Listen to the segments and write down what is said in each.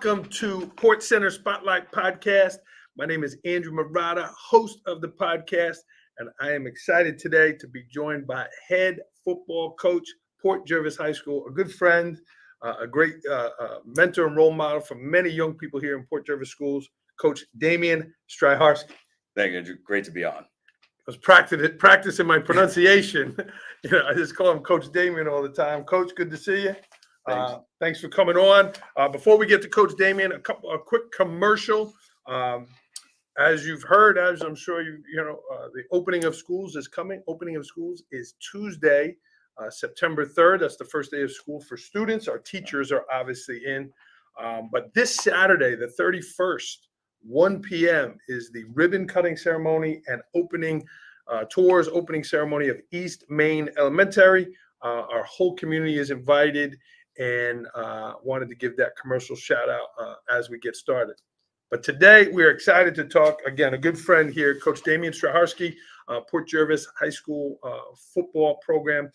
welcome to Port Center Spotlight Podcast. My name is Andrew Murata, host of the podcast, and I am excited today to be joined by head football coach, Port Jervis High School, a good friend, a great mentor and role model for many young people here in Port Jervis schools, Coach Damien Striharsky. Thank you, Andrew. Great to be on. I was practicing my pronunciation. I just call him Coach Damien all the time. Coach, good to see you. Thanks for coming on. Before we get to Coach Damien, a quick commercial. As you've heard, as I'm sure you know, the opening of schools is coming. Opening of schools is Tuesday, September 3rd. That's the first day of school for students. Our teachers are obviously in. But this Saturday, the 31st, 1 p.m. is the ribbon cutting ceremony and opening ceremony of East Main Elementary. Our whole community is invited, and wanted to give that commercial shout out as we get started. But today we're excited to talk, again, a good friend here, Coach Damien Striharsky, Port Jervis High School football program.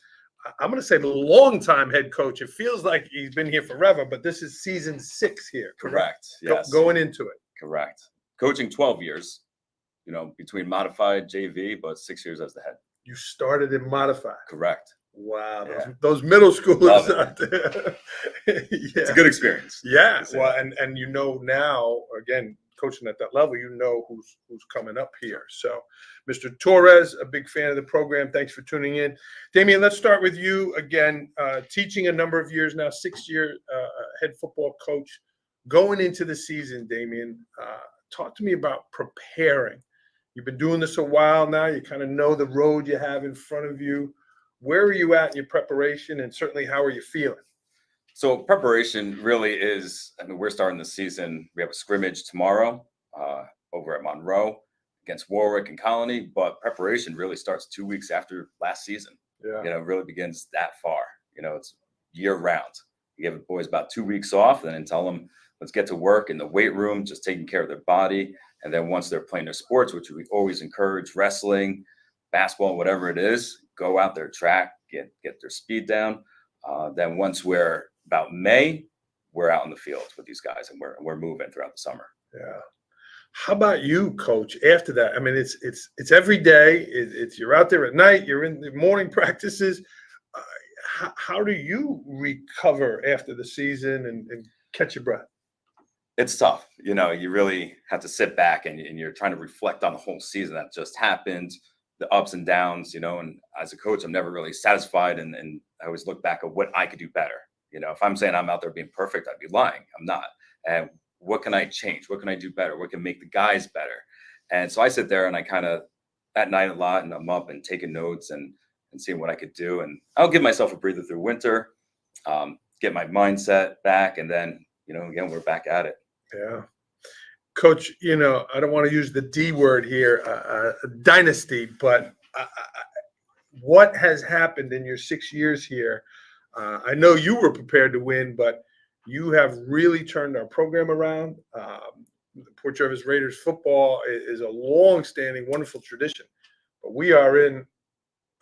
I'm going to say the longtime head coach. It feels like he's been here forever, but this is season 6 here. Correct. Yes. Going into it. Correct. Coaching 12 years, between modified JV, but 6 years as the head. You started in modified. Correct. Wow, Yeah. those middle schoolers out there. Yeah. It's a good experience. Yeah, well, and now, again, coaching at that level, who's coming up here. So, Mr. Torres, a big fan of the program. Thanks for tuning in. Damien, let's start with you again. Teaching a number of years now, 6-year head football coach. Going into the season, Damien, talk to me about preparing. You've been doing this a while now. You kind of know the road you have in front of you. Where are you at in your preparation, and certainly how are you feeling? So preparation really is, we're starting the season. We have a scrimmage tomorrow over at Monroe against Warwick and Colony, but preparation really starts 2 weeks after last season. Yeah. It really begins that far. It's year round. You give the boys about 2 weeks off and then tell them, let's get to work in the weight room, just taking care of their body. And then once they're playing their sports, which we always encourage, wrestling, basketball, whatever it is, go out there, track, get their speed down. Then once we're about May, we're out in the field with these guys, and we're moving throughout the summer. Yeah. How about you, Coach? After that, I mean, it's every day. It's you're out there at night. You're in the morning practices. How do you recover after the season and catch your breath? It's tough. You really have to sit back and you're trying to reflect on the whole season that just happened, the ups and downs, and as a coach, I'm never really satisfied. And I always look back at what I could do better. If I'm saying I'm out there being perfect, I'd be lying. I'm not. And what can I change? What can I do better? What can make the guys better? And so I sit there and I kind of at night a lot, and I'm up and taking notes and seeing what I could do. And I'll give myself a breather through winter, get my mindset back. And then, again, we're back at it. Yeah. Coach, I don't want to use the D word here, dynasty, but what has happened in your 6 years here? I know you were prepared to win, but you have really turned our program around. The Port Jervis Raiders football is a long-standing, wonderful tradition, but we are in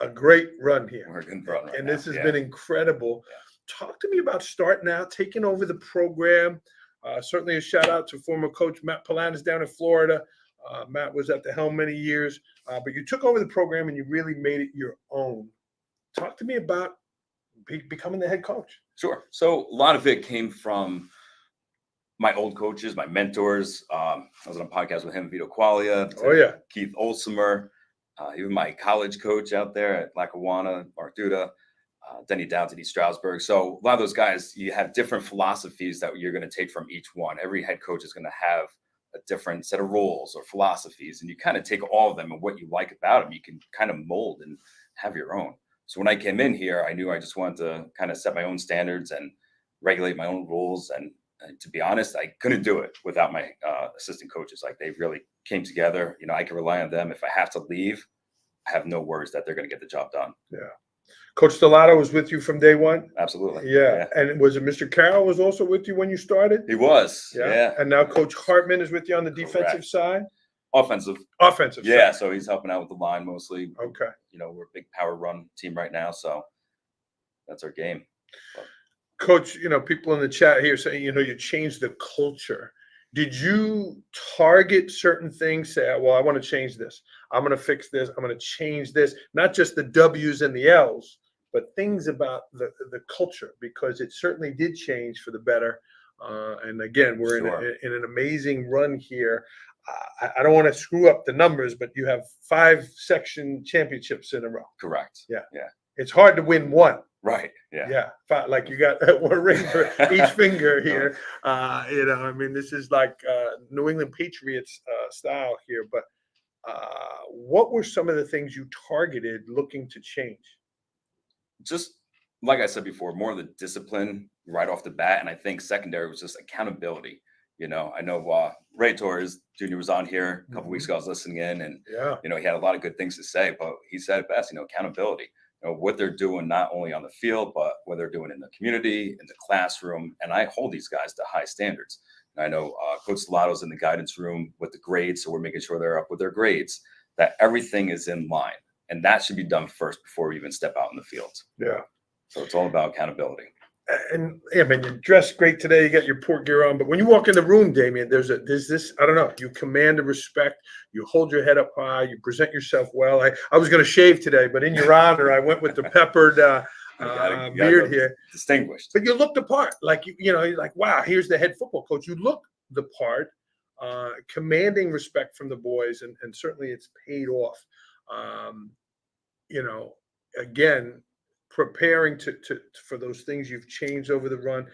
a great run here. We're in run right and now. This has been incredible. Yeah. Talk to me about starting out, taking over the program. Certainly a shout out to former coach Matt Palanis down in Florida. Matt was at the helm many years, but you took over the program and you really made it your own. Talk to me about becoming the head coach. Sure. So a lot of it came from my old coaches, my mentors. I was on a podcast with him, Vito Qualia. Oh, yeah. Keith Olsemer, even my college coach out there at Lackawanna, Mark Duda. Denny Downs at East Stroudsburg. So a lot of those guys, you have different philosophies that you're going to take from each one. Every head coach is going to have a different set of rules or philosophies, and you kind of take all of them and what you like about them, you can kind of mold and have your own. So when I came in here, I knew I just wanted to kind of set my own standards and regulate my own rules. And to be honest, I couldn't do it without my assistant coaches. Like, they really came together. I can rely on them. If I have to leave, I have no worries that they're going to get the job done. Yeah. Coach Stellato was with you from day one? Absolutely. Yeah. And was it Mr. Carroll was also with you when you started? He was. Yeah. And now Coach Hartman is with you on the defensive side? Offensive. Yeah. So he's helping out with the line mostly. Okay. We're a big power run team right now, so that's our game. Coach, people in the chat here saying, you changed the culture. Did you target certain things? Say, well, I want to change this. I'm going to fix this. I'm going to change this. Not just the W's and the L's, but things about the culture, because it certainly did change for the better. And again, we're in an amazing run here. I don't want to screw up the numbers, but you have 5 section championships in a row. Correct. Yeah. Yeah. It's hard to win one. Right. Yeah. Yeah. Like you got one ring for each finger here. This is like New England Patriots style here. But what were some of the things you targeted looking to change? Just like I said before, more of the discipline right off the bat. And I think secondary was just accountability. I know Ray Torres Jr. was on here a couple weeks ago. I was listening in, and he had a lot of good things to say, but he said it best, accountability. What they're doing, not only on the field, but what they're doing in the community, in the classroom. And I hold these guys to high standards. And I know Coach Salato's in the guidance room with the grades, so we're making sure they're up with their grades, that everything is in line. And that should be done first before we even step out in the field. Yeah. So it's all about accountability. And you dressed great today. You got your port gear on, but when you walk in the room, Damien, there's this. I don't know. You command the respect. You hold your head up high. You present yourself well. I was going to shave today, but in your honor, I went with the peppered beard here. Distinguished. But you look the part. Like you're like, wow, here's the head football coach. You look the part, commanding respect from the boys, and certainly it's paid off. Again, preparing for those things you've changed over the run.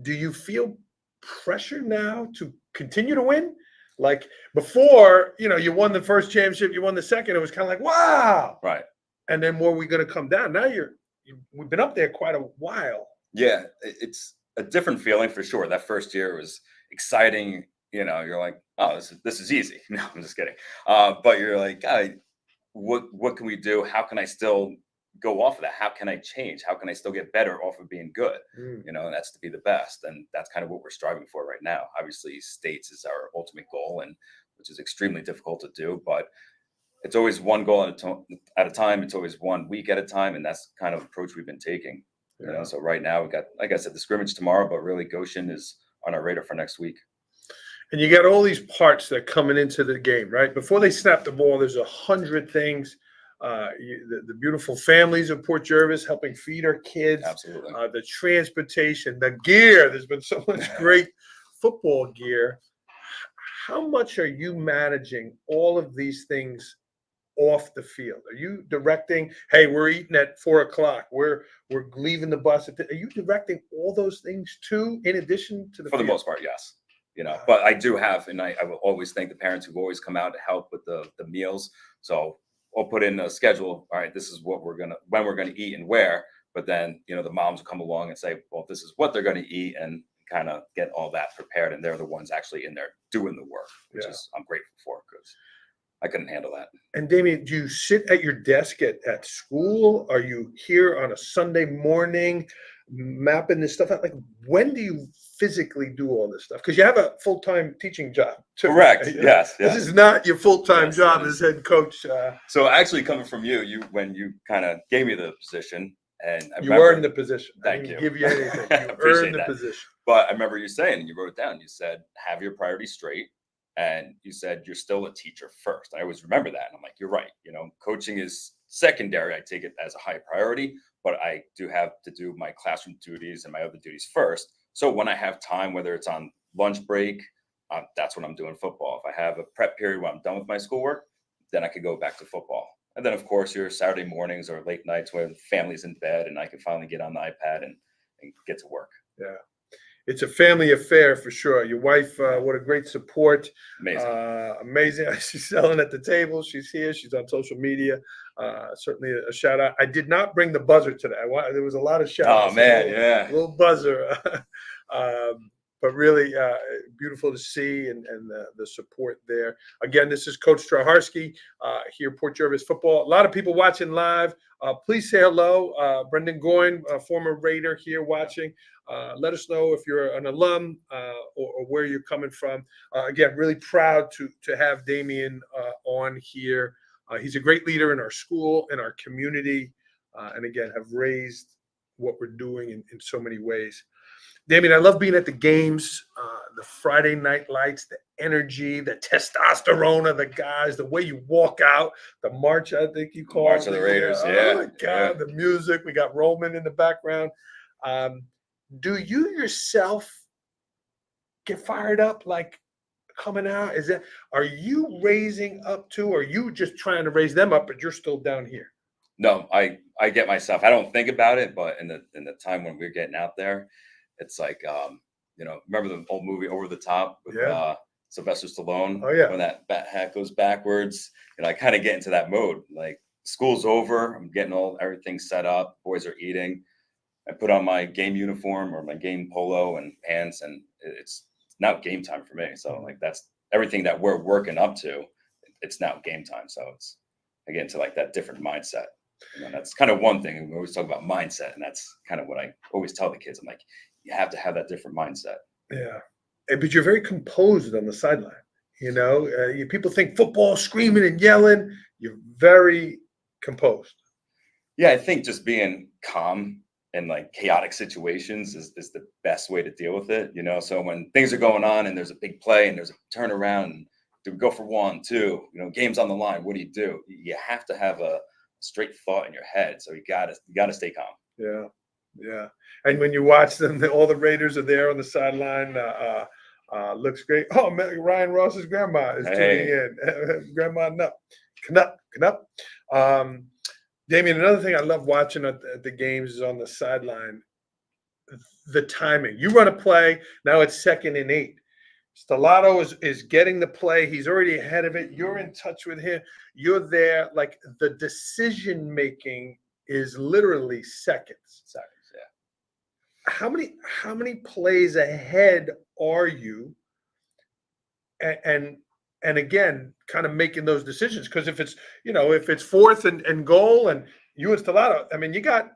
Do you feel pressure now to continue to win? Like before, you won the first championship, you won the second. It was kind of like, wow. Right. And then were we going to come down? Now we've been up there quite a while. Yeah, it's a different feeling for sure. That first year was exciting. You're like, oh, this is easy. No, I'm just kidding. But you're like, what can we do? How can I still go off of that? How can I change? How can I still get better off of being good? And that's to be the best. And that's kind of what we're striving for right now. Obviously, states is our ultimate goal, and which is extremely difficult to do, but it's always one goal at a time. It's always 1 week at a time. And that's kind of approach we've been taking. So right now we got, like I said, the scrimmage tomorrow, but really Goshen is on our radar for next week. And you got all these parts that coming into the game, right? Before they snap the ball, there's 100 things. The beautiful families of Port Jervis helping feed our kids. Absolutely. The transportation, the gear. There's been so much great football gear. How much are you managing all of these things off the field? Are you directing, hey, we're eating at 4:00. We're leaving the bus. Are you directing all those things too, in addition to the For field? the most part, yes. But I do have, and I will always thank the parents who've always come out to help with the meals. So I'll put in a schedule. All right, this is when we're gonna eat and where. But then the moms will come along and say, well, this is what they're gonna eat, and kind of get all that prepared. And they're the ones actually in there doing the work, which is I'm grateful for, because I couldn't handle that. And Damien, do you sit at your desk at school? Are you here on a Sunday morning mapping this stuff out? Like, when do you physically do all this stuff? Because you have a full-time teaching job too. Correct. Right? Yes. This is not your full-time job as head coach. So actually, coming from you when you kind of gave me the position, and you earned the position. Thank I didn't you. give you anything. You earned the position. But I remember you saying, and you wrote it down, you said, have your priorities straight. And you said, you're still a teacher first. I always remember that. And I'm like, you're right. Coaching is secondary. I take it as a high priority, but I do have to do my classroom duties and my other duties first. So when I have time, whether it's on lunch break, that's when I'm doing football. If I have a prep period when I'm done with my schoolwork, then I could go back to football. And then, of course, your Saturday mornings or late nights where the family's in bed and I can finally get on the iPad and get to work. Yeah. It's a family affair for sure. Your wife, what a great support. Amazing. Amazing. She's selling at the table. She's here. She's on social media. Certainly a shout out. I did not bring the buzzer today. There was a lot of shout outs. Oh, man. Little buzzer. But really beautiful to see and the support there. Again, this is Coach Striharsky here, Port Jervis Football. A lot of people watching live. Please say hello. Brendan Goyne, former Raider here watching. Let us know if you're an alum or where you're coming from. Again, really proud to have Damien on here. He's a great leader in our school, in our community, and again, have raised what we're doing in so many ways. Damien, I love being at the games, the Friday night lights, the energy, the testosterone of the guys, the way you walk out, the march, I think you call March it. of the Raiders, Oh yeah, my God, the music. We got Roman in the background. Do you yourself get fired up like coming out? Are you raising up to, or are you just trying to raise them up, but you're still down here? No, I get myself. I don't think about it, but in the time when we're getting out there, it's like remember the old movie Over the Top with Yeah. Sylvester Stallone? Oh, yeah. When that bat hat goes backwards, I kind of get into that mode. Like school's over, I'm getting everything set up, boys are eating. I put on my game uniform or my game polo and pants, and it's now game time for me. So like that's everything that we're working up to. It's now game time. So it's I get into like that different mindset. That's kind of one thing. We always talk about mindset, and that's kind of what I always tell the kids. I'm like, you have to have that different mindset. Yeah. But you're very composed on the sideline. People think football, screaming and yelling. You're very composed. Yeah, I think just being calm in like chaotic situations is the best way to deal with it. So when things are going on and there's a big play and there's a turnaround, and do we go for 1, 2? Game's on the line. What do? You have to have a straight thought in your head. So you gotta stay calm. Yeah, yeah. And when you watch them, all the Raiders are there on the sideline. Looks great. Oh, man, Ryan Ross's grandma is tuning in. Grandma Knupp. Damien, another thing I love watching at the games is on the sideline, the timing. You run a play, now it's 2nd and 8. Stellato is getting the play. He's already ahead of it. You're in touch with him. You're there. Like the decision making is literally seconds. Yeah. How many plays ahead are you? And again, kind of making those decisions, because if it's 4th and goal, and you and Stellato, I mean, you got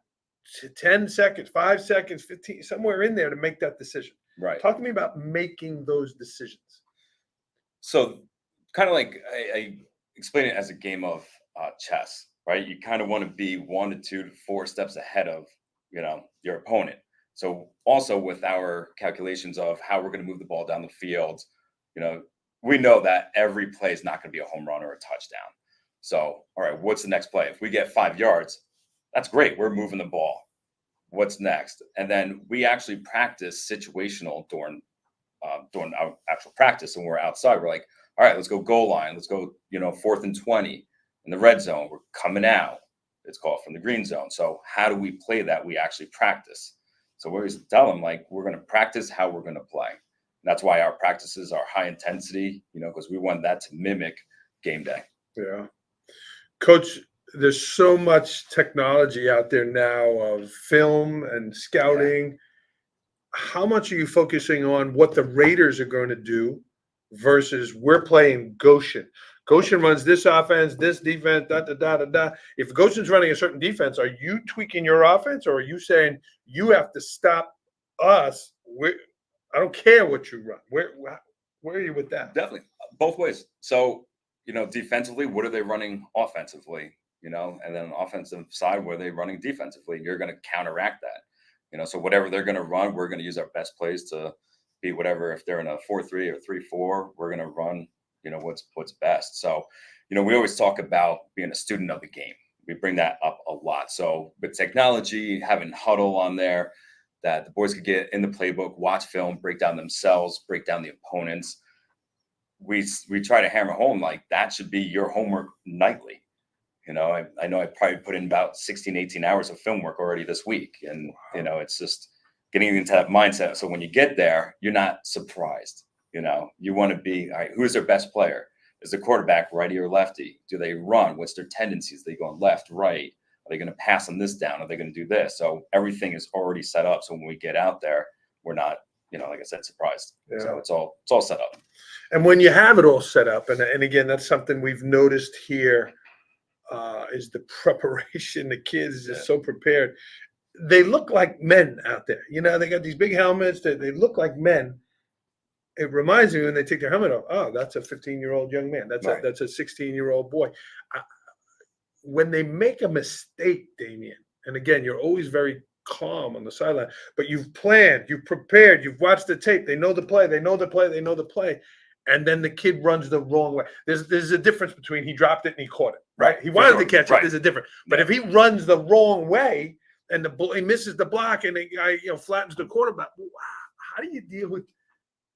10 seconds, 5 seconds, 15, somewhere in there to make that decision. Right. Talk to me about making those decisions. So kind of like I explain it as a game of chess, right? You kind of want to be 1 to 2 to 4 steps ahead of, your opponent. So also with our calculations of how we're going to move the ball down the field, we know that every play is not going to be a home run or a touchdown. So, all right, what's the next play? If we get 5 yards, that's great. We're moving the ball. What's next? And then we actually practice situational during our actual practice. And we're outside. We're like, all right, let's go goal line. Let's go, 4th and 20 in the red zone. We're coming out. It's called from the green zone. So how do we play that? We actually practice. So we always tell them, like, we're going to practice how we're going to play. And that's why our practices are high intensity, because we want that to mimic game day. Yeah. Coach, there's so much technology out there now of film and scouting. Yeah. How much are you focusing on what the Raiders are going to do versus we're playing Goshen? Goshen runs this offense, this defense, da. If Goshen's running a certain defense, are you tweaking your offense, or are you saying you have to stop us? I don't care what you run. Where are you with that? Definitely both ways. So, defensively, what are they running offensively? And then on the offensive side, what are they running defensively? You're going to counteract that. So whatever they're going to run, we're going to use our best plays to beat whatever. If they're in a 4-3 or 3-4, we're going to run, what's best. So, we always talk about being a student of the game. We bring that up a lot. So with technology, having huddle on there, that the boys could get in the playbook, watch film, break down themselves, break down the opponents. We try to hammer home, like, that should be your homework nightly. I know I probably put in about 16, 18 hours of film work already this week. And, it's just getting into that mindset. So when you get there, you're not surprised. You want to be, all right, who's their best player? Is the quarterback righty or lefty? Do they run? What's their tendencies? Are they going left, right? Are they going to pass on this down? Are they going to do this? So everything is already set up. So when we get out there, we're not, like I said, surprised. Yeah. So it's all set up. And when you have it all set up, and again, that's something we've noticed here, is the preparation. The kids are so prepared. They look like men out there. They got these big helmets. They look like men. It reminds me when they take their helmet off. Oh, that's a 15-year-old young man. That's right. That's a 16-year-old boy. When they make a mistake, Damien, and again, you're always very calm on the sideline. But you've planned, you've prepared, you've watched the tape. They know the play. They know the play. They know the play. And then the kid runs the wrong way. There's a difference between he dropped it and he caught it, right? He wanted to catch it. There's a difference. But if he runs the wrong way and he misses the block and the guy flattens the quarterback, how do you deal with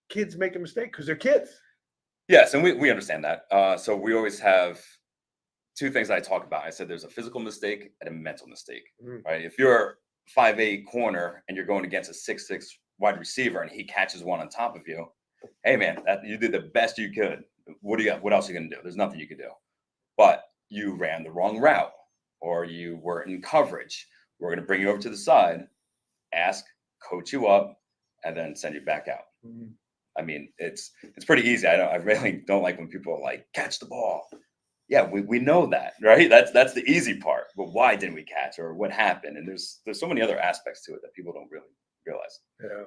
kids making mistakes because they're kids? Yes, and we understand that. So we always have two things I talk about. I said there's a physical mistake and a mental mistake, right? If you're 5'8" corner and you're going against a 6'6" wide receiver and he catches one on top of you, hey man, you did the best you could. What do you got? What else are you gonna do? There's nothing you can do. But you ran the wrong route, or you were in coverage. We're gonna bring you over to the side, coach you up, and then send you back out. I mean, it's pretty easy. I really don't like when people are like, catch the ball. Yeah, we know that, right? That's the easy part. But why didn't we catch, or what happened? And there's so many other aspects to it that people don't really realize. Yeah.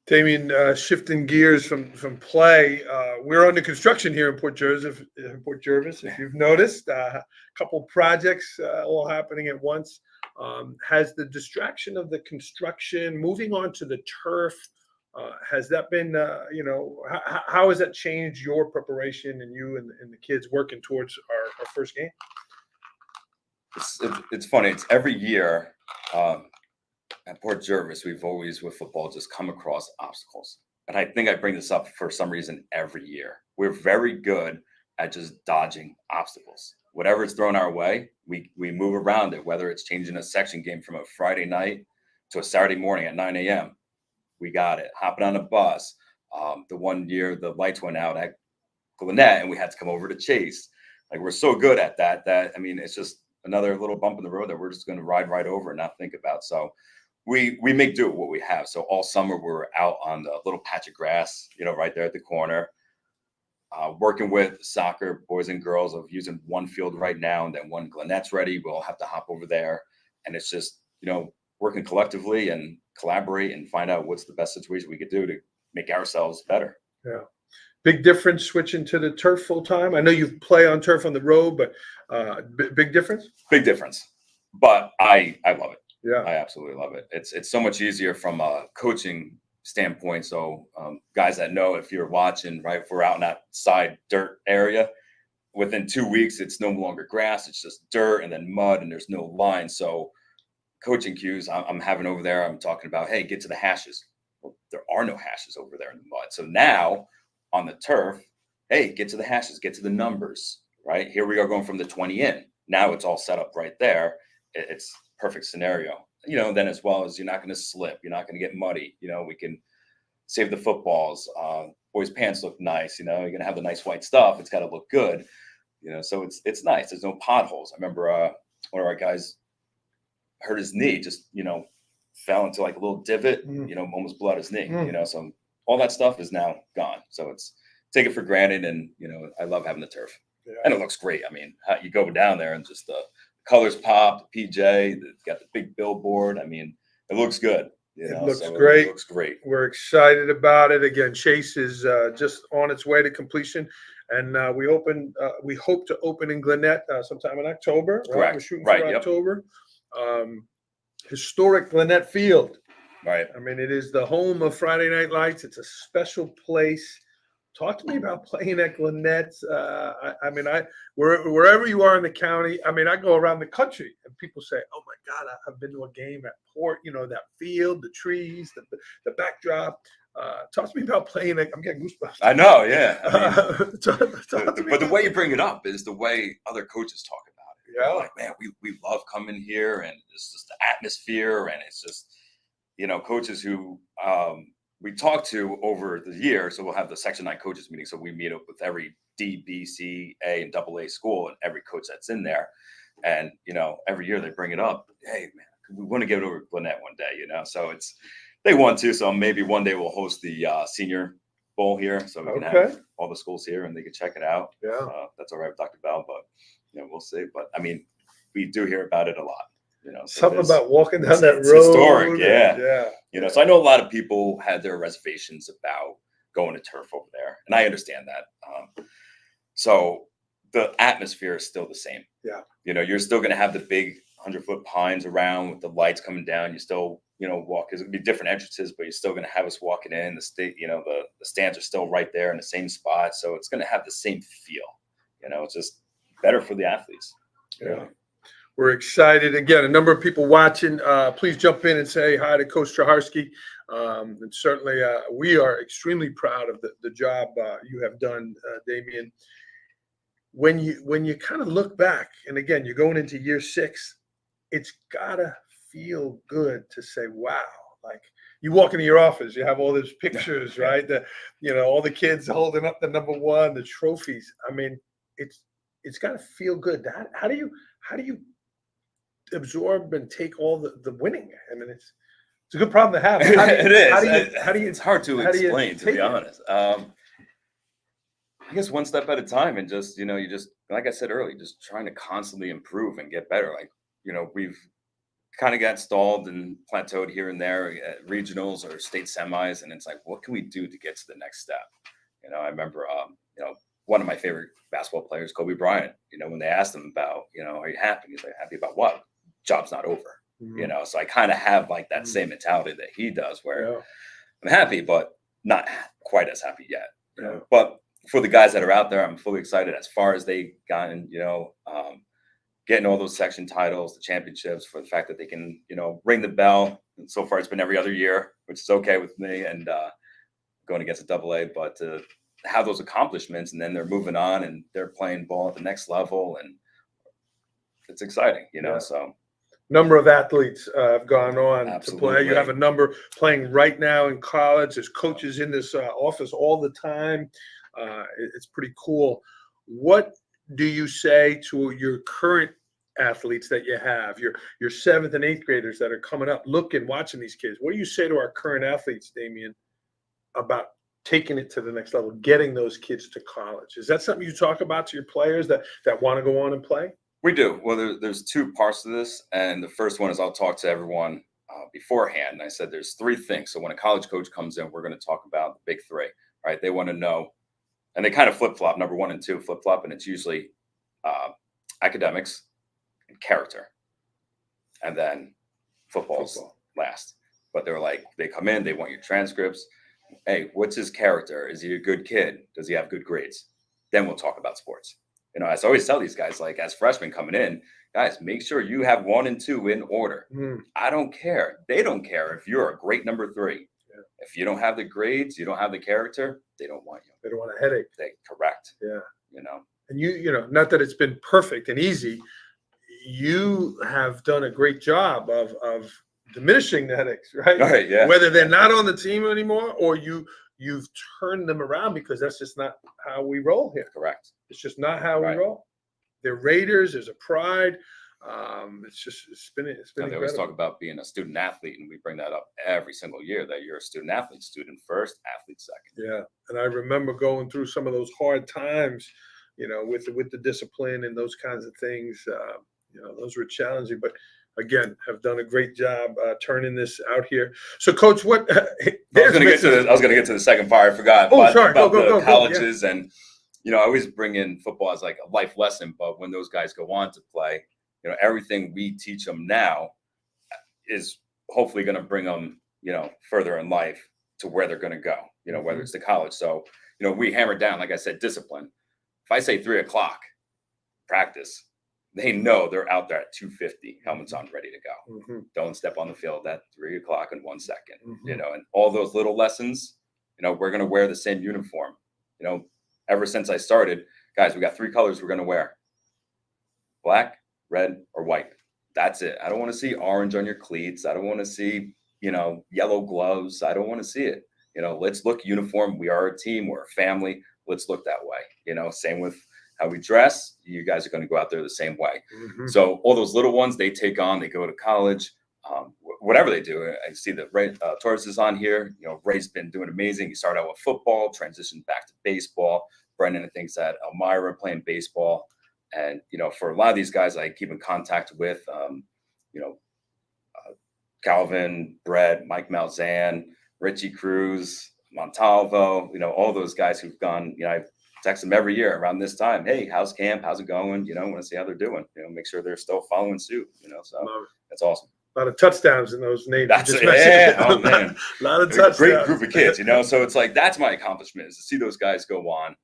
Damien, shifting gears from play, we're under construction here in Port Jervis. If you've noticed, a couple projects all happening at once. Has the distraction of the construction, moving on to the turf, has that been, how has that changed your preparation and you and the kids working towards our first game? It's funny. It's every year. At Port Jervis, we've always, with football, just come across obstacles. And I think I bring this up for some reason every year. We're very good at just dodging obstacles. Whatever is thrown our way, we move around it, whether it's changing a section game from a Friday night to a Saturday morning at 9 a.m. We got it. Hopping on a bus. The one year the lights went out at Glennette and we had to come over to Chase. Like, we're so good at that, I mean, it's just another little bump in the road that we're just going to ride right over and not think about. So we make do with what we have. So all summer we're out on the little patch of grass, right there at the corner, working with soccer boys and girls of using one field right now, and then when Glennette's ready, we'll have to hop over there. And it's just, working collectively and collaborate and find out what's the best situation we could do to make ourselves better. Yeah. Big difference switching to the turf full time. I know you play on turf on the road, but big difference. Big difference, but I love it. Yeah, I absolutely love it. It's so much easier from a coaching standpoint. So guys that know, if you're watching, right, if we're out in that side dirt area, within 2 weeks, it's no longer grass. It's just dirt and then mud, and there's no line. So coaching cues I'm having over there, I'm talking about, hey, get to the hashes. Well, there are no hashes over there in the mud. So now on the turf, hey, get to the hashes, get to the numbers, right? Here we are going from the 20 in. Now it's all set up right there. It's perfect scenario, then, as well as you're not going to slip. You're not going to get muddy. We can save the footballs. Boys' pants look nice. You're going to have the nice white stuff. It's got to look good, so it's nice. There's no potholes. I remember one of our guys hurt his knee, just, fell into like a little divot, almost blew out his knee, so all that stuff is now gone. So it's take it for granted. And, I love having the turf. Yeah. And it looks great. I mean, you go down there and just the colors pop, the PJ, got the big billboard. I mean, it looks good. It looks great. It looks great. We're excited about it. Again, Chase is just on its way to completion. And we hope to open in Glennette sometime in October. Right? Correct. We're shooting for October. Historic Glennette Field. Right. I mean, it is the home of Friday Night Lights. It's a special place. Talk to me about playing at Glennette. Wherever you are in the county, I go around the country and people say, oh my God, I've been to a game at Port, that field, the trees, the backdrop. Talk to me about playing it. I'm getting goosebumps. I know, yeah. But the way you bring it up is the way other coaches talk about it. Yeah. Like, man, we love coming here, and it's just the atmosphere, and it's just, coaches who we talk to over the year. So we'll have the Section 9 coaches meeting. So we meet up with every D, B, C, A, and AA school, and every coach that's in there. And, every year they bring it up. Hey, man, we want to get over to Glennette one day, So they want to. So maybe one day we'll host the Senior Bowl here. So we can have all the schools here and they can check it out. Yeah. That's all right with Dr. Bell, but, we'll see. But, we do hear about it a lot. So something about walking down that road. Historic, yeah. So I know a lot of people had their reservations about going to turf over there, and I understand that. So the atmosphere is still the same. Yeah. You're still going to have the big 100-foot pines around with the lights coming down. You still, walk. There's gonna be different entrances, but you're still gonna have us walking in. The stands are still right there in the same spot, so it's gonna have the same feel. It's just better for the athletes. Yeah. We're excited. Again, a number of people watching. Please jump in and say hi to Coach Striharsky. And certainly, we are extremely proud of the job you have done, Damien. When you kind of look back, and again, you're going into year 6, it's gotta feel good to say, "Wow!" Like you walk into your office, you have all those pictures, right? All the kids holding up the number 1, the trophies. I mean, it's gotta feel good. How do you absorb and take all the winning? I mean, it's a good problem to have. It is. How do you? It's hard to explain, to be take it? honest. I guess one step at a time, and just you just, like I said earlier, just trying to constantly improve and get better. Like we've kind of got stalled and plateaued here and there at regionals or state semis, and it's like, what can we do to get to the next step? I remember, one of my favorite basketball players, Kobe Bryant. When they asked him about, are you happy? He's like, happy about what? Job's not over. Mhm. So I kind of have like that same mentality that he does, where Yeah. I'm happy, but not quite as happy yet. Yeah. But for the guys that are out there, I'm fully excited as far as they gotten, getting all those section titles, the championships, for the fact that they can, ring the bell. And so far, it's been every other year, which is okay with me, and going against a AA. But to have those accomplishments, and then they're moving on and they're playing ball at the next level, and it's exciting, Yeah. So. Number of athletes have gone on to play. You Absolutely. have a number playing right now in college. There's coaches in this office all the time. It's pretty cool. What do you say to your current athletes that you have, your 7th and 8th graders that are coming up, looking, watching these kids? What do you say to our current athletes, Damien, about taking it to the next level, getting those kids to college? Is that something you talk about to your players that want to go on and play? We do. Well, there's 2 parts to this, and the first one is I'll talk to everyone beforehand. And I said there's 3 things. So when a college coach comes in, we're going to talk about the big 3, right? They want to know, and they kind of flip flop. Number 1 and 2 flip flop, and it's usually academics and character, and then football's last. But they're like, they come in, they want your transcripts. Hey, what's his character? Is he a good kid? Does he have good grades? Then we'll talk about sports. I always tell these guys, like, as freshmen coming in, guys, make sure you have 1 and 2 in order. I don't care. They don't care if you're a great number 3. Yeah. If you don't have the grades, you don't have the character, they don't want you. They don't want a headache. Correct. Yeah. And not that it's been perfect and easy. You have done a great job of diminishing the headaches, right? All right. Yeah. Whether they're not on the team anymore, or you've turned them around, because that's just not how we roll here. Correct. It's just not how we Right. roll. They're Raiders. There's a pride. It's been They incredible. always talk about being a student athlete, and we bring that up every single year, that you're a student athlete, student first, athlete second. Yeah, and I remember going through some of those hard times, with the discipline and those kinds of things. Those were challenging, but again, have done a great job turning this out here. So, Coach, what? I was going to get to the second part. I forgot. Oh, sorry. About Go, the colleges, and I always bring in football as like a life lesson. But when those guys go on to play, everything we teach them now is hopefully going to bring them, further in life to where they're going to go. Whether it's to college. So, we hammer down, like I said, discipline. If I say 3 o'clock practice, they know they're out there at 2:50, helmets on, ready to go. Don't step on the field at 3 o'clock in 1 second. And all those little lessons, we're going to wear the same uniform. Ever since I started, guys, we got 3 colors we're going to wear: black, red, or white. That's it. I don't want to see orange on your cleats. I don't want to see, yellow gloves. I don't want to see it. Let's look uniform. We are a team. We're a family. Let's look that way. Same with how we dress. You guys are going to go out there the same way. So all those little ones they take on, they go to college, whatever they do. I see that Ray Torres is on here. Ray's been doing amazing. He started out with football, transitioned back to baseball. Brendan, I think, is at Elmira playing baseball. And, for a lot of these guys I keep in contact with, Calvin, Brett, Mike Malzahn, Richie Cruz, Montalvo, all those guys who've gone, I've text them every year around this time. Hey, how's camp? How's it going? Want to see how they're doing. Make sure they're still following suit. So that's awesome. A lot of touchdowns in those names. That's it. Yeah. Oh man, a lot of touchdowns. Great group of kids. So it's like that's my accomplishment is to see those guys go on.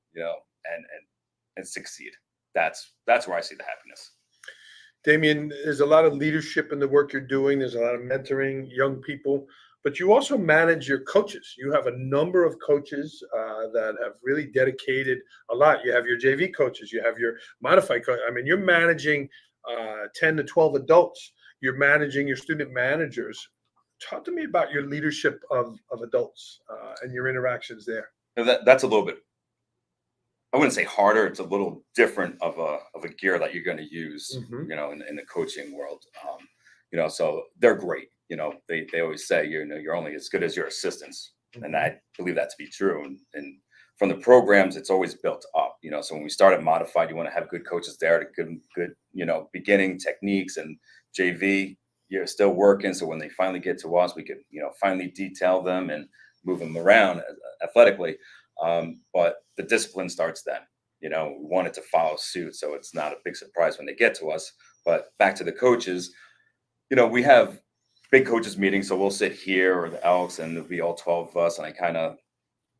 And succeed. That's where I see the happiness. Damien, there's a lot of leadership in the work you're doing. There's a lot of mentoring young people, but you also manage your coaches. You have a number of coaches that have really dedicated a lot. You have your JV coaches. You have your modified coach. I mean, you're managing 10 to 12 adults. You're managing your student managers. Talk to me about your leadership of adults and your interactions there. That's a little bit, I wouldn't say harder. It's a little different of a gear that you're going to use, in the coaching world. So they're great. They always say, you're only as good as your assistants. And I believe that to be true. And from the programs, it's always built up, so when we started Modified, you want to have good coaches there to good, beginning techniques, and JV, you're still working. So when they finally get to us, we could, finally detail them and move them around athletically. But the discipline starts then. We want it to follow suit, so it's not a big surprise when they get to us. But back to the coaches, we have big coaches meetings, so we'll sit here or the Elks, and there'll be all 12 of us, and I kind of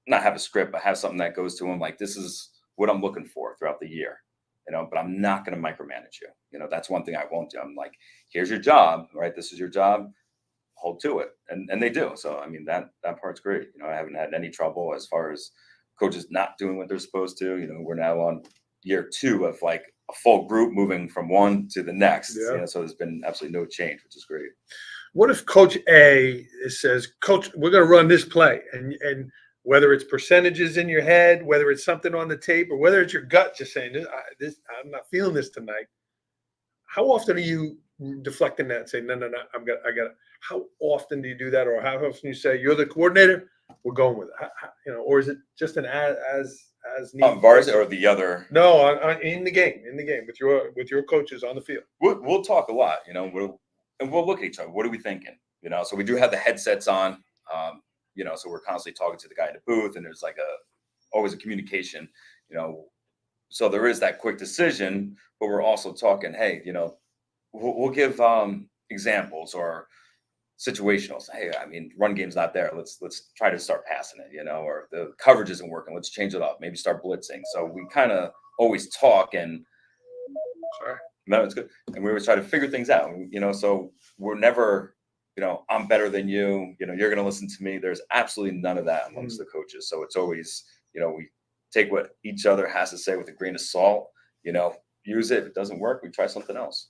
not have a script, but have something that goes to them like, this is what I'm looking for throughout the year, but I'm not going to micromanage you. That's one thing I won't do. I'm like, here's your job, right? This is your job. Hold to it. And they do. So, I mean, that part's great. I haven't had any trouble as far as coaches not doing what they're supposed to. We're now on year 2 of like a full group moving from one to the next. Yeah. So there's been absolutely no change, which is great. What if Coach A says, Coach, we're going to run this play, and whether it's percentages in your head, whether it's something on the tape, or whether it's your gut just saying, I'm not feeling this tonight. How often are you deflecting that and saying, no, I got it? How often do you do that? Or how often you say, you're the coordinator, we're going with it? Or is it just an as needed? Varsity or the other? No, in the game with your coaches on the field. We'll talk a lot, we'll look at each other. What are we thinking? So we do have the headsets on, so we're constantly talking to the guy in the booth, and there's like always a communication, so there is that quick decision, but we're also talking, hey, we'll give examples or situationals. Hey, I mean, run game's not there. Let's try to start passing it, or the coverage isn't working. Let's change it up. Maybe start blitzing. So we kind of always talk, and sorry, no, it's good. And we always try to figure things out, so we're never, I'm better than you, you're going to listen to me. There's absolutely none of that amongst the coaches. So it's always, we take what each other has to say with a grain of salt, use it. If it doesn't work, we try something else.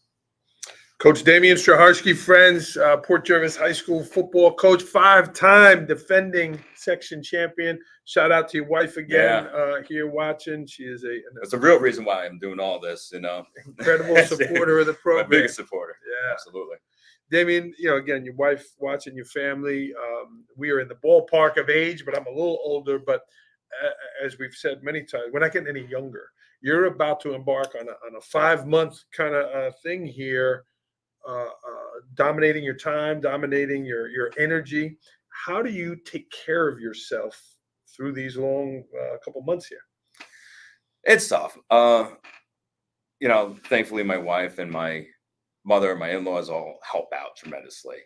Coach Damien Striharsky, friends, Port Jervis High School football coach, 5-time defending section champion. Shout out to your wife again here watching. She is That's a real reason why I'm doing all this, incredible supporter of the program. My biggest supporter. Yeah, absolutely. Damien, again, your wife watching, your family. We are in the ballpark of age, but I'm a little older. But as we've said many times, we're not getting any younger. You're about to embark on a 5-month kind of thing here. Dominating your time, dominating your energy. How do you take care of yourself through these long couple months here? It's tough. Thankfully my wife and my mother and my in-laws all help out tremendously,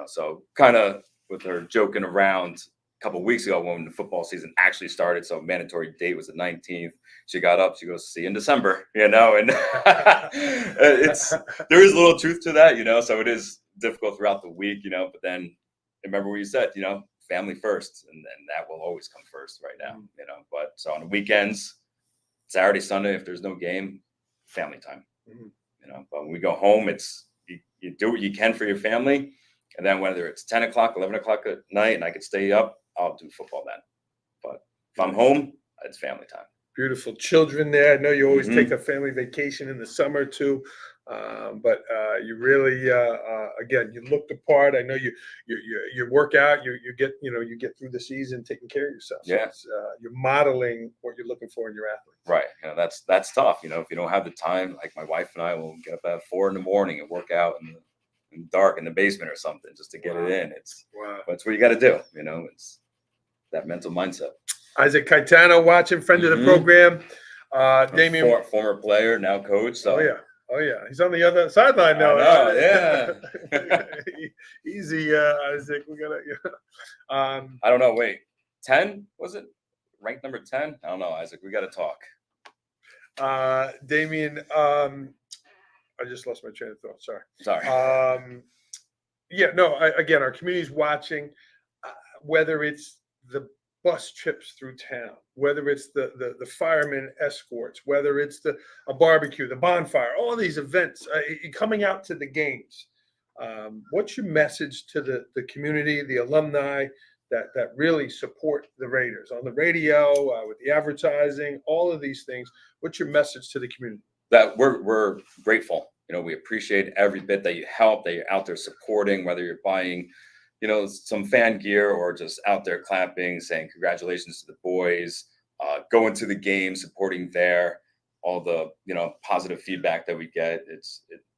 so kind of with her joking around a couple of weeks ago when the football season actually started. So mandatory date was the 19th. She got up, she goes, see you in December, and there is a little truth to that, so it is difficult throughout the week, but then remember what you said, family first, and that will always come first right now, but so on the weekends, Saturday, Sunday, if there's no game, family time, but when we go home, it's, you do what you can for your family. And then whether it's 10 o'clock, 11 o'clock at night, and I could stay up, I'll do football then. But if I'm home, it's family time. Beautiful children there. I know you always take a family vacation in the summer too, but you really, again, you look the part. I know you work out. You get through the season taking care of yourself. Yeah, so you're modeling what you're looking for in your athletes. Right. That's tough. If you don't have the time, like my wife and I will get up at 4 a.m. and work out in dark in the basement or something just to get it in. That's what you got to do. It's that mental mindset. Isaac Caetano watching, friend of the program. Damien, former player, now coach. So. Oh yeah, he's on the other sideline now. Yeah. Easy, Isaac. We gotta. I don't know. Wait, 10 was it? Ranked number 10? I don't know, Isaac. We got to talk. Damien, I just lost my train of thought. Sorry. Yeah, no. Again, our community's watching. Whether it's the bus trips through town, whether it's the firemen escorts, whether it's a barbecue, the bonfire, all these events, coming out to the games. What's your message to the community, the alumni that really support the Raiders on the radio, with the advertising, all of these things? What's your message to the community? That we're grateful. We appreciate every bit that you help, that you're out there supporting, whether you're buying some fan gear or just out there clapping, saying congratulations to the boys, going to the game, supporting all the, positive feedback that we get.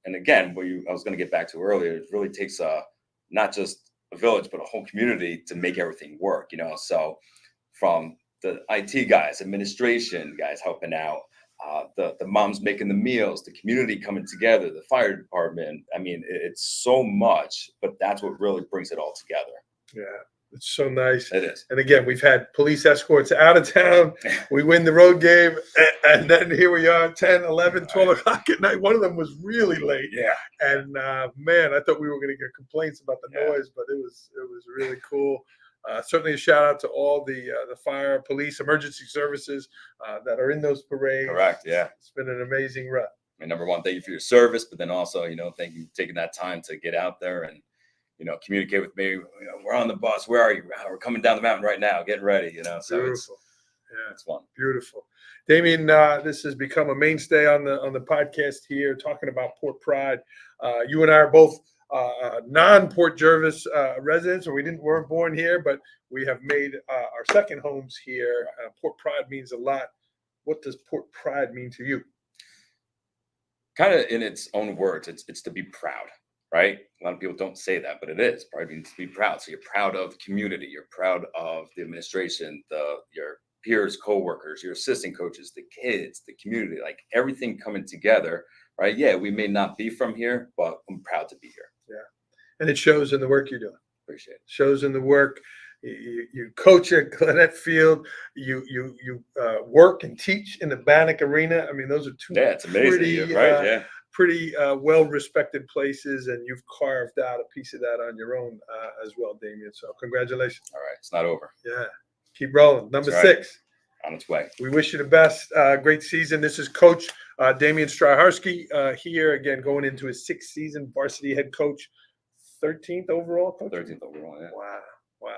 And again, I was going to get back to earlier, it really takes not just a village, but a whole community to make everything work, so from the IT guys, administration guys helping out, the moms making the meals, the community coming together, the fire department. I mean, it's so much, but that's what really brings it all together. Yeah, it's so nice. It is. And again, we've had police escorts out of town. We win the road game, and then here we are, 10, 11, 12 o'clock at night. One of them was really late. Yeah. And man, I thought we were going to get complaints about the noise, but it was really cool. Certainly a shout out to all the fire, police, emergency services that are in those parades. Correct. Yeah. It's been an amazing run. And number one, thank you for your service, but then also, thank you for taking that time to get out there and, communicate with me. We're on the bus. Where are you? We're coming down the mountain right now. Getting ready. So beautiful. It's fun. Beautiful. Damien, this has become a mainstay on the podcast here, talking about Port Pride. You and I are both non-Port Jervis residents, or weren't born here, but we have made our second homes here. Port Pride means a lot. What does Port Pride mean to you? Kind of in its own words, it's to be proud, right? A lot of people don't say that, but it is. Pride means to be proud. So you're proud of the community, you're proud of the administration, your peers, co-workers, your assistant coaches, the kids, the community, like everything coming together, right? Yeah, we may not be from here, but I'm proud to be here. Yeah. And it shows in the work you're doing. Appreciate it. Shows in the work. You coach at Glennette Field. You work and teach in the Bannock Arena. I mean, those are two it's amazing. pretty well-respected places, and you've carved out a piece of that on your own as well, Damien. So congratulations. All right. It's not over. Yeah. Keep rolling. Number 6. On its way. We wish you the best. Great season. This is Coach Damien Striharsky here again, going into his 6th season, varsity head coach, 13th overall. Coach? 13th overall. Yeah. Wow.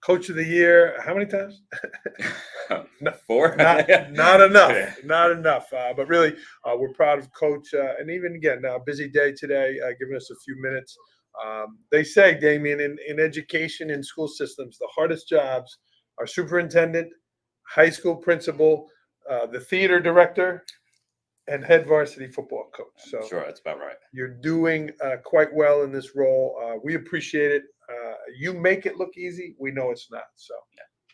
Coach of the year. How many times? 4. Not enough. Yeah. Not enough. But really, we're proud of Coach. And even again, busy day today, giving us a few minutes. They say, Damien, in education in school systems, the hardest jobs are superintendent, high school principal, the theater director, and head varsity football coach. So sure, that's about right. You're doing quite well in this role. We appreciate it. You make it look easy. We know it's not. So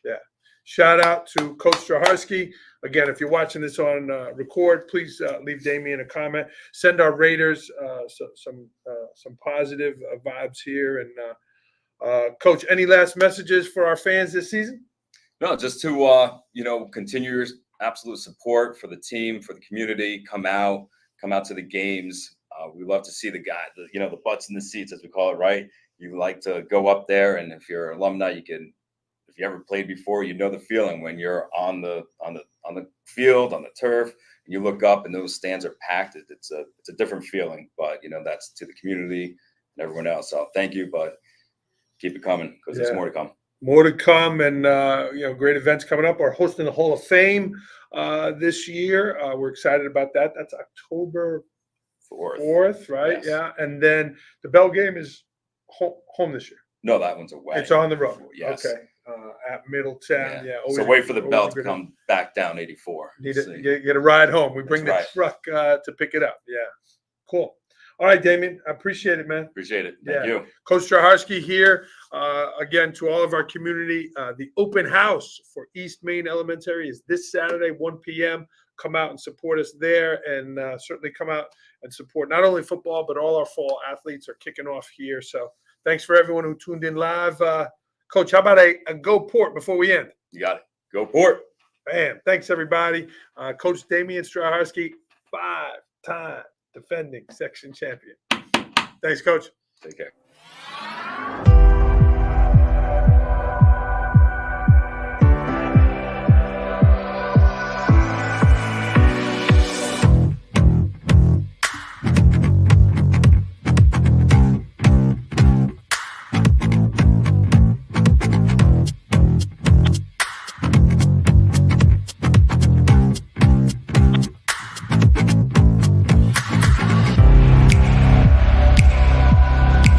yeah. Shout out to Coach Striharsky. Again, if you're watching this on record, please leave Damien a comment. Send our Raiders some positive vibes here. And Coach, any last messages for our fans this season? No, just to continue your absolute support for the team, for the community. Come out to the games. We love to see the butts in the seats, as we call it, right? You like to go up there, and if you're an alumni, if you ever played before, you know the feeling when you're on the field, on the turf, and you look up and those stands are packed. It's a different feeling, but that's to the community and everyone else. So thank you, but keep it coming because there's more to come. More to come, and great events coming up. We're hosting the Hall of Fame this year. We're excited about that. That's October 4th, right? Yes. Yeah, and then the Bell game is home this year. No, that one's away. It's on the road. Yes. Okay. At Middletown. Yeah. So wait for the Bell to come back down 84. Need to get a ride home. We bring the truck to pick it up. Yeah. Cool. All right, Damien, I appreciate it, man. Appreciate it. Thank you. Coach Striharsky here. Again, to all of our community, the open house for East Main Elementary is this Saturday, 1 p.m. Come out and support us there, and certainly come out and support not only football, but all our fall athletes are kicking off here. So thanks for everyone who tuned in live. Coach, how about a go Port before we end? You got it. Go Port. Bam. Thanks, everybody. Coach Damien Striharsky, 5-time defending section champion. Thanks, Coach. Take care.